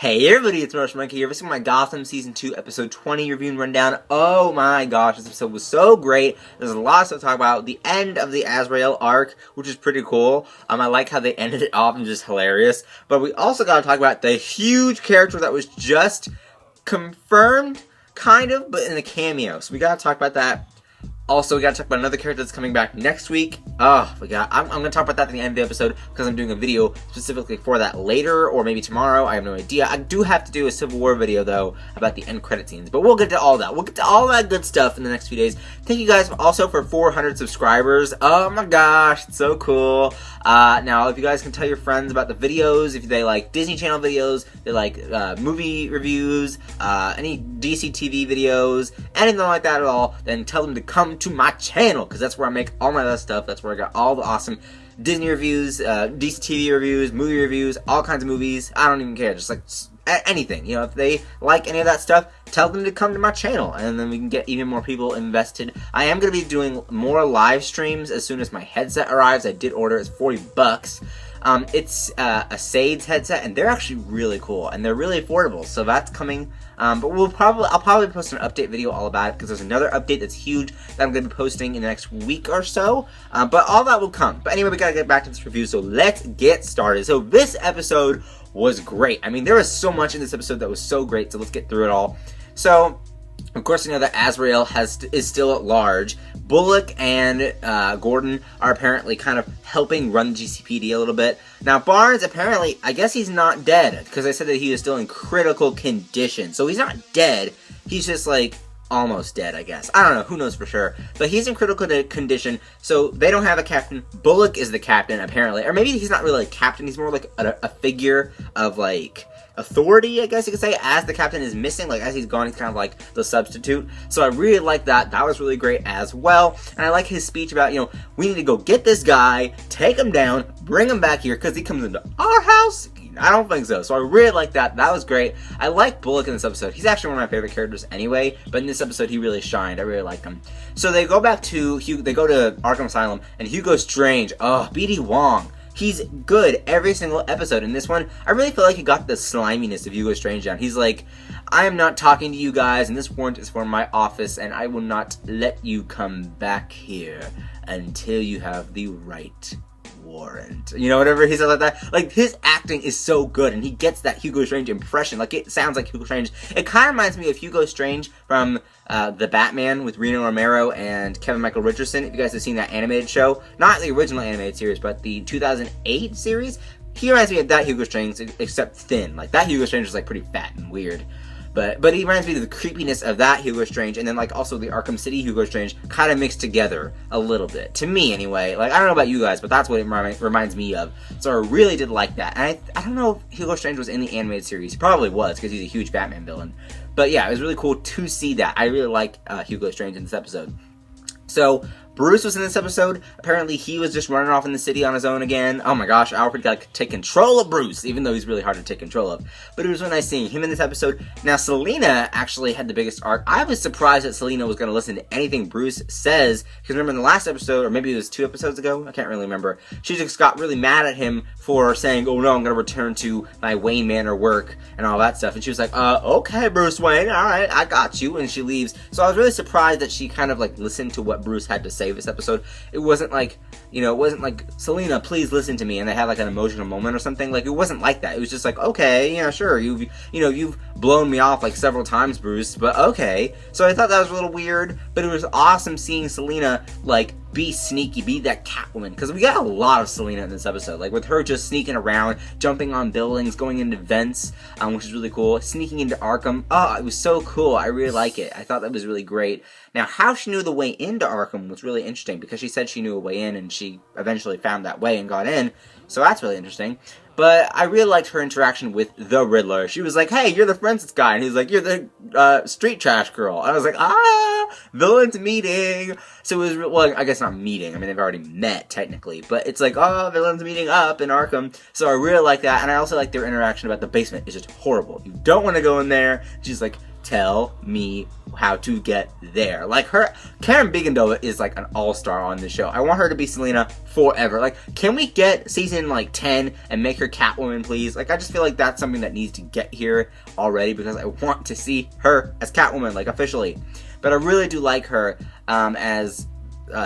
Hey everybody, it's Motion Monkey here. This is my Gotham Season 2 Episode 20 review and rundown. Oh my gosh, this episode was so great. There's a lot of stuff to talk about. The end of the Azrael arc, which is pretty cool. I like how they ended it off and just hilarious. But we also got to talk about the huge character that was just confirmed, kind of, but in the cameo. So we got to talk about that. Also, we gotta talk about another character that's coming back next week. I'm gonna talk about that at the end of the episode because I'm doing a video specifically for that later, or maybe tomorrow. I have no idea. I do have to do a Civil War video, though, about the end credit scenes, but we'll get to all that. We'll get to all that good stuff in the next few days. Thank you guys also for 400 subscribers. Oh my gosh, it's so cool. Now, if you guys can tell your friends about the videos, if they like Disney Channel videos, they like movie reviews, any DC TV videos, anything like that at all, then tell them to come to my channel, because that's where I make all my other stuff. That's where I got all the awesome Disney reviews, DC TV reviews, movie reviews, all kinds of movies. I don't even care, just like anything. You know, if they like any of that stuff, tell them to come to my channel, and then we can get even more people invested. I am going to be doing more live streams as soon as my headset arrives. I did order. It's $40. It's a Sades headset, and they're actually really cool, and they're really affordable, so that's coming. But I'll probably post an update video all about it, because there's another update that's huge that I'm going to be posting in the next week or so. But all that will come. But anyway, we got to get back to this review, so let's get started. So this episode was great. I mean, there was so much in this episode that was so great, so let's get through it all. So, of course, you know that Azrael is still at large. Bullock and Gordon are apparently kind of helping run the GCPD a little bit. Now, Barnes, apparently, I guess he's not dead, because I said that he is still in critical condition. So he's not dead, he's just, like, almost dead, I guess. I don't know, who knows for sure. But he's in critical condition, so they don't have a captain. Bullock is the captain, apparently. Or maybe he's not really a captain, he's more like a figure of, like, authority, I guess you could say, as the captain is missing. Like, as he's gone, he's kind of like the substitute. So I really like that. That was really great as well. And I like his speech about, you know, we need to go get this guy, take him down, bring him back here, because he comes into our house. I don't think so. So I really like that. That was great. I like Bullock in this episode. He's actually one of my favorite characters anyway, but in this episode he really shined. I really like him. So they go back to they go to Arkham Asylum, and Hugo Strange, BD Wong, he's good every single episode. In this one, I really feel like he got the sliminess of Hugo Strange down. He's like, I am not talking to you guys, and this warrant is for my office, and I will not let you come back here until you have the right warrant. You know, whatever he says like that. Like, his acting is so good, and he gets that Hugo Strange impression. Like, it sounds like Hugo Strange. It kind of reminds me of Hugo Strange from The Batman with Reno Romero and Kevin Michael Richardson. If you guys have seen that animated show, not the original animated series, but the 2008 series, he reminds me of that Hugo Strange, except thin. Like, that Hugo Strange is like pretty fat and weird. But he reminds me of the creepiness of that Hugo Strange, and then like also the Arkham City Hugo Strange kind of mixed together a little bit. To me, anyway. Like, I don't know about you guys, but that's what it reminds me of. So I really did like that. And I don't know if Hugo Strange was in the animated series. He probably was, because he's a huge Batman villain. But yeah, it was really cool to see that. I really like Hugo Strange in this episode. So Bruce was in this episode. Apparently, he was just running off in the city on his own again. Oh my gosh, Alfred got to take control of Bruce, even though he's really hard to take control of. But it was really nice seeing him in this episode. Now, Selena actually had the biggest arc. I was surprised that Selena was going to listen to anything Bruce says, because remember in the last episode, or maybe it was 2 episodes ago, I can't really remember, she just got really mad at him for saying, oh no, I'm going to return to my Wayne Manor work, and all that stuff. And she was like, okay, Bruce Wayne, alright, I got you, and she leaves. So I was really surprised that she kind of like listened to what Bruce had to say this episode. It wasn't like, you know, it wasn't like, Selena, please listen to me, and they had like an emotional moment or something. Like, it wasn't like that. It was just like, okay, yeah, sure, you've blown me off like several times, Bruce, but okay. So I thought that was a little weird, but it was awesome seeing Selena like be sneaky, be that Catwoman, because we got a lot of Selena in this episode, like with her just sneaking around, jumping on buildings, going into vents, which is really cool, sneaking into Arkham. Oh, it was so cool. I really like it. I thought that was really great. Now, how she knew the way into Arkham was really interesting, because she said she knew a way in, and she eventually found that way and got in, so that's really interesting. But I really liked her interaction with the Riddler. She was like, hey, you're the forensics guy. And he's like, you're the street trash girl. And I was like, villains meeting. So it was, well, I guess not meeting. I mean, they've already met, technically. But it's like, villains meeting up in Arkham. So I really like that. And I also like their interaction about the basement. It's just horrible. You don't want to go in there. She's like, tell me how to get there. Like, Karen Bigendova is like an all-star on this show. I want her to be Selena forever. Like, can we get season like 10 and make her Catwoman, please? Like, I just feel like that's something that needs to get here already, because I want to see her as Catwoman, like, officially. But I really do like her as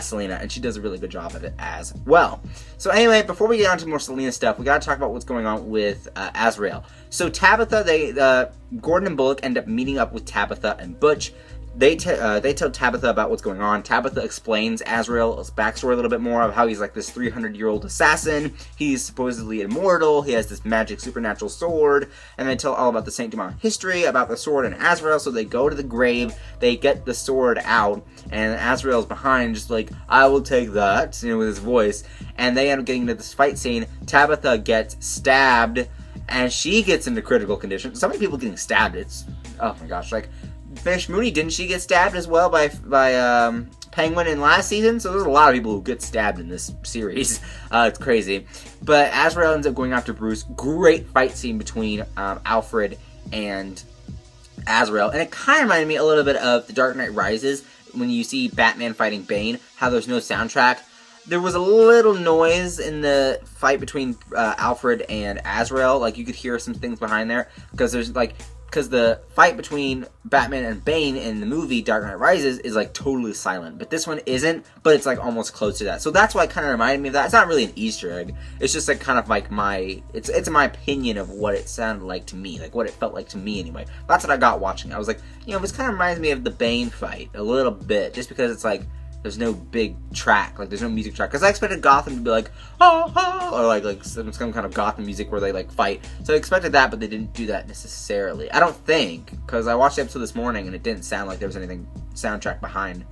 Selena, and she does a really good job of it as well. So anyway, before we get on to more Selena stuff, we gotta talk about what's going on with Azrael. So Tabitha, Gordon and Bullock end up meeting up with Tabitha and Butch. They tell Tabitha about what's going on. Tabitha explains Azrael's backstory a little bit more, of how he's like this 300-year-old assassin. He's supposedly immortal. He has this magic supernatural sword. And they tell all about the Saint Dumas history, about the sword and Azrael. So they go to the grave. They get the sword out. And Azrael's behind, just like, I will take that, you know, with his voice. And they end up getting into this fight scene. Tabitha gets stabbed. And she gets into critical condition. So many people getting stabbed. It's, oh my gosh, like, Fish Mooney, didn't she get stabbed as well by Penguin in last season? So there's a lot of people who get stabbed in this series. It's crazy. But Azrael ends up going after Bruce. Great fight scene between Alfred and Azrael. And it kind of reminded me a little bit of The Dark Knight Rises, when you see Batman fighting Bane, how there's no soundtrack. There was a little noise in the fight between Alfred and Azrael. Like, you could hear some things behind there, because there's like, because the fight between Batman and Bane in the movie Dark Knight Rises is like totally silent, but this one isn't, but it's like almost close to that. So that's why it kind of reminded me of that. It's not really an Easter egg. It's just like kind of like it's my opinion of what it sounded like to me, like what it felt like to me anyway. That's what I got watching. I was like, you know, this kind of reminds me of the Bane fight a little bit, just because it's like, there's no big track, like there's no music track, because I expected Gotham to be like, oh, oh, or like some kind of Gotham music where they like fight. So I expected that, but they didn't do that necessarily. I don't think, because I watched the episode this morning and it didn't sound like there was anything soundtrack behind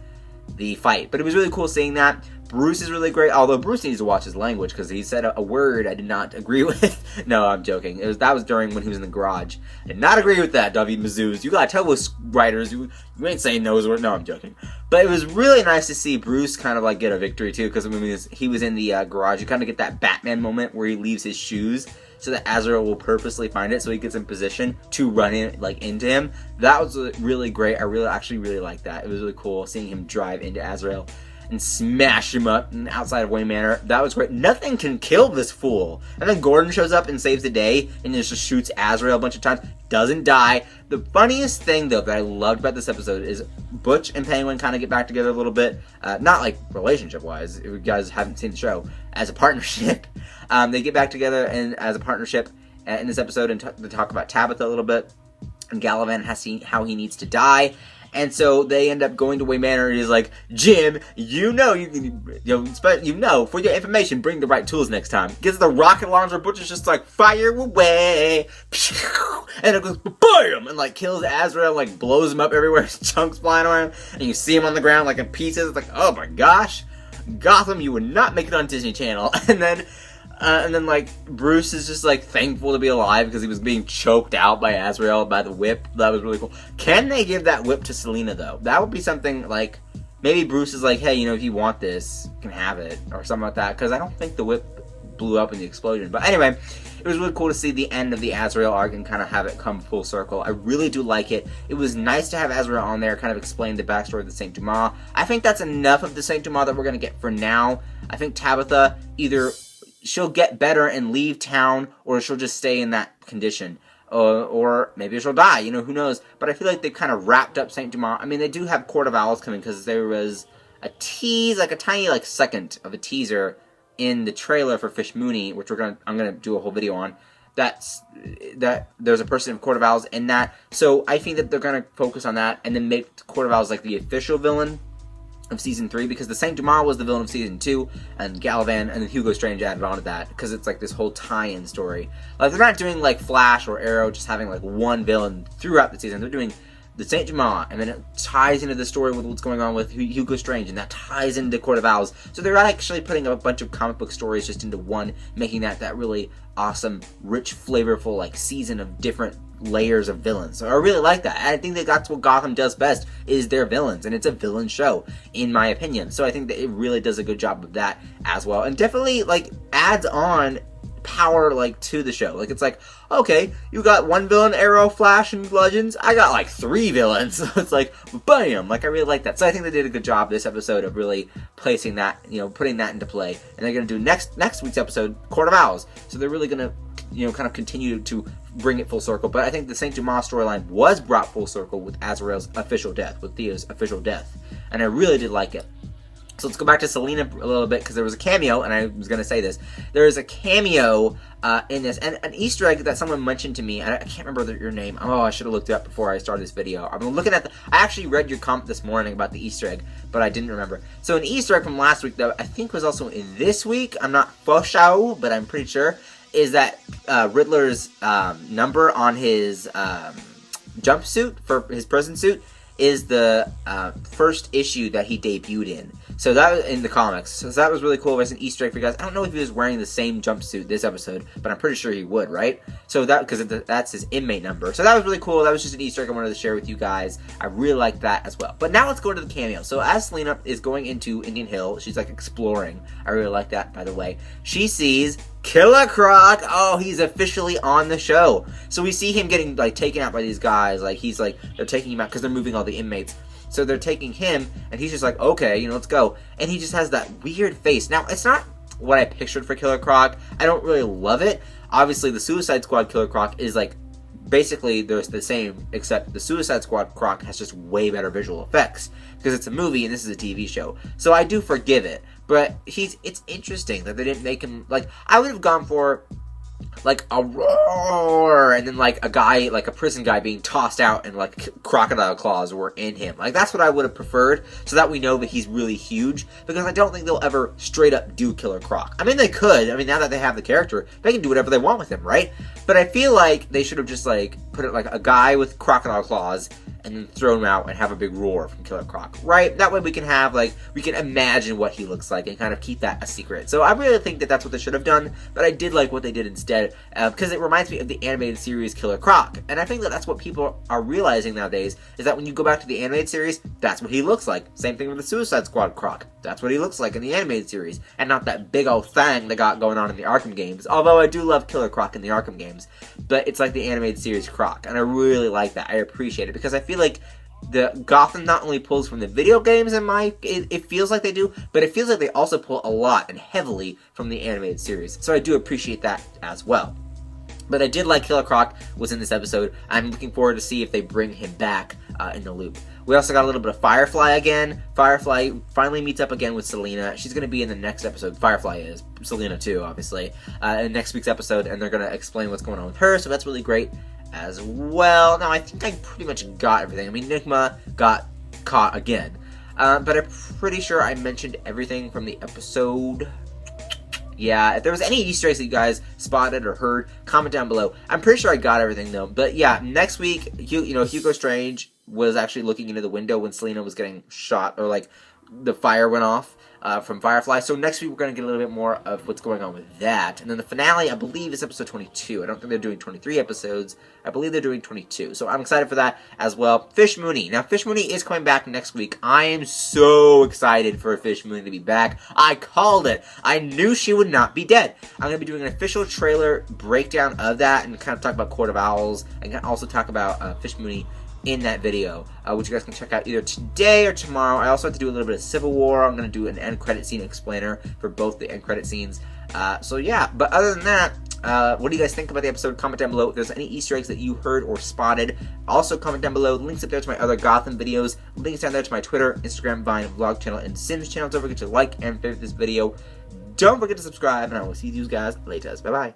the fight. But it was really cool seeing that. Bruce is really great, although Bruce needs to watch his language, because he said a word I did not agree with. No, I'm joking. That was during when he was in the garage. I did not agree with that, David Mazouz. You gotta tell those writers, you ain't saying those words. No, I'm joking. But it was really nice to see Bruce kind of like get a victory too, because when he was in the garage, you kind of get that Batman moment where he leaves his shoes so that Azrael will purposely find it, so he gets in position to run in, like, into him. That was really great. I actually really liked that. It was really cool seeing him drive into Azrael and smash him up outside of Wayne Manor. That was great. Nothing can kill this fool. And then Gordon shows up and saves the day and just shoots Azrael a bunch of times. Doesn't die. The funniest thing, though, that I loved about this episode is Butch and Penguin kind of get back together a little bit. Not like relationship-wise, if you guys haven't seen the show, as a partnership. They get back together and as a partnership in this episode, and they talk about Tabitha a little bit. And Galavan has seen how he needs to die. And so they end up going to Wayne Manor, and he's like, Jim, for your information, bring the right tools next time. Gets the rocket launcher, Butch is just like, fire away. And it goes, BAM! And like kills Azrael, like blows him up everywhere, chunks flying around. And you see him on the ground like in pieces. It's like, oh my gosh, Gotham, you would not make it on Disney Channel. And then, like, Bruce is just, like, thankful to be alive because he was being choked out by Azrael, by the whip. That was really cool. Can they give that whip to Selena, though? That would be something, like, maybe Bruce is like, hey, you know, if you want this, you can have it, or something like that, because I don't think the whip blew up in the explosion. But anyway, it was really cool to see the end of the Azrael arc and kind of have it come full circle. I really do like it. It was nice to have Azrael on there, kind of explain the backstory of the Saint Dumas. I think that's enough of the Saint Dumas that we're going to get for now. I think Tabitha, either she'll get better and leave town, or she'll just stay in that condition. Or maybe she'll die, you know, who knows. But I feel like they've kind of wrapped up Saint Dumas. I mean, they do have Court of Owls coming, because there was a tease, like a tiny, like, second of a teaser in the trailer for Fish Mooney, which I'm gonna do a whole video on. That there's a person in Court of Owls in that. So I think that they're gonna focus on that, and then make Court of Owls like the official villain of Season 3, because the Saint Dumas was the villain of Season 2, and Galavan, and then Hugo Strange added on to that, because it's like this whole tie-in story. Like, they're not doing like Flash or Arrow, just having like one villain throughout the season. They're doing the Saint Dumas, and then it ties into the story with what's going on with Hugo Strange, and that ties into Court of Owls. So they're actually putting a bunch of comic book stories just into one, making that really awesome, rich, flavorful, like, season of different layers of villains. So I really like that. And I think that that's what Gotham does best, is their villains, and it's a villain show, in my opinion. So I think that it really does a good job of that as well, and definitely, like, adds on power, like, to the show. Like, it's like, okay, you got one villain, Arrow, Flash, and Legends. I got, like, 3 villains. So it's like, bam! Like, I really like that. So I think they did a good job this episode of really placing that, you know, putting that into play. And they're going to do next week's episode, Court of Owls. So they're really going to, you know, kind of continue to bring it full circle. But I think the Saint Dumas storyline was brought full circle with Azrael's official death, with Theo's official death. And I really did like it. So let's go back to Selena a little bit, because there was a cameo, and I was going to say this. There is a cameo in this, and an Easter egg that someone mentioned to me, and I can't remember your name. Oh, I should have looked it up before I started this video. I've been looking at I actually read your comment this morning about the Easter egg, but I didn't remember. So an Easter egg from last week, though, I think was also in this week. I'm not for sure, but I'm pretty sure, is that Riddler's number on his jumpsuit, for his prison suit, is the first issue that he debuted in. So that was in the comics. So that was really cool. It was an Easter egg for you guys. I don't know if he was wearing the same jumpsuit this episode, but I'm pretty sure he would, right? So that, because that's his inmate number. So that was really cool. That was just an Easter egg I wanted to share with you guys. I really liked that as well. But now let's go into the cameo. So as Selena is going into Indian Hill, she's like exploring. I really like that, by the way. She sees Killer Croc. Oh, he's officially on the show. So we see him getting like taken out by these guys. Like he's like, they're taking him out because they're moving all the inmates. So they're taking him, and he's just like, okay, you know, let's go. And he just has that weird face. Now, it's not what I pictured for Killer Croc. I don't really love it. Obviously, the Suicide Squad Killer Croc is like, basically, they're the same, except the Suicide Squad Croc has just way better visual effects. Because it's a movie, and this is a TV show. So I do forgive it. But it's interesting that they didn't make him, like, I would have gone for like a roar, and then like a guy, like a prison guy being tossed out, and like crocodile claws were in him. Like that's what I would have preferred, so that we know that he's really huge, because I don't think they'll ever straight up do Killer Croc. I mean, they could. I mean, now that they have the character, they can do whatever they want with him, right? But I feel like they should have just like put it like a guy with crocodile claws, and then throw him out and have a big roar from Killer Croc, right? That way we can have, like, we can imagine what he looks like and kind of keep that a secret. So I really think that that's what they should have done, but I did like what they did instead, because it reminds me of the animated series Killer Croc. And I think that that's what people are realizing nowadays, is that when you go back to the animated series, that's what he looks like. Same thing with the Suicide Squad Croc. That's what he looks like in the animated series, and not that big old thing they got going on in the Arkham games. Although I do love Killer Croc in the Arkham games, but it's like the animated series Croc, and I really like that. I appreciate it, because I feel like the Gotham not only pulls from the video games, it feels like they do, but it feels like they also pull a lot and heavily from the animated series. So I do appreciate that as well. But I did like Killer Croc was in this episode. I'm looking forward to see if they bring him back in the loop. We also got a little bit of Firefly again. Firefly finally meets up again with Selena. She's going to be in the next episode. Firefly is. Selena too, obviously. In next week's episode, and they're going to explain what's going on with her, so that's really great as well. Now, I think I pretty much got everything. I mean, Nigma got caught again. But I'm pretty sure I mentioned everything from the episode. Yeah, if there was any Easter eggs that you guys spotted or heard, comment down below. I'm pretty sure I got everything, though. But yeah, next week, Hugo Strange was actually looking into the window when Selena was getting shot, or like the fire went off from Firefly. So next week we're going to get a little bit more of what's going on with that. And then the finale, I believe, is episode 22. I don't think they're doing 23 episodes. I believe they're doing 22. So I'm excited for that as well. Fish Mooney. Now, Fish Mooney is coming back next week. I am so excited for Fish Mooney to be back. I called it. I knew she would not be dead. I'm going to be doing an official trailer breakdown of that, and kind of talk about Court of Owls, and also talk about Fish Mooney in that video, which you guys can check out either today or tomorrow. I also have to do a little bit of Civil War. I'm going to do an end credit scene explainer for both the end credit scenes. So yeah, but other than that, what do you guys think about the episode? Comment down below if there's any Easter eggs that you heard or spotted. Also comment down below. Links up there to my other Gotham videos. Links down there to my Twitter, Instagram, Vine, vlog channel, and Sims channel. Don't forget to like and favorite this video. Don't forget to subscribe, and I will see you guys later. Bye-bye.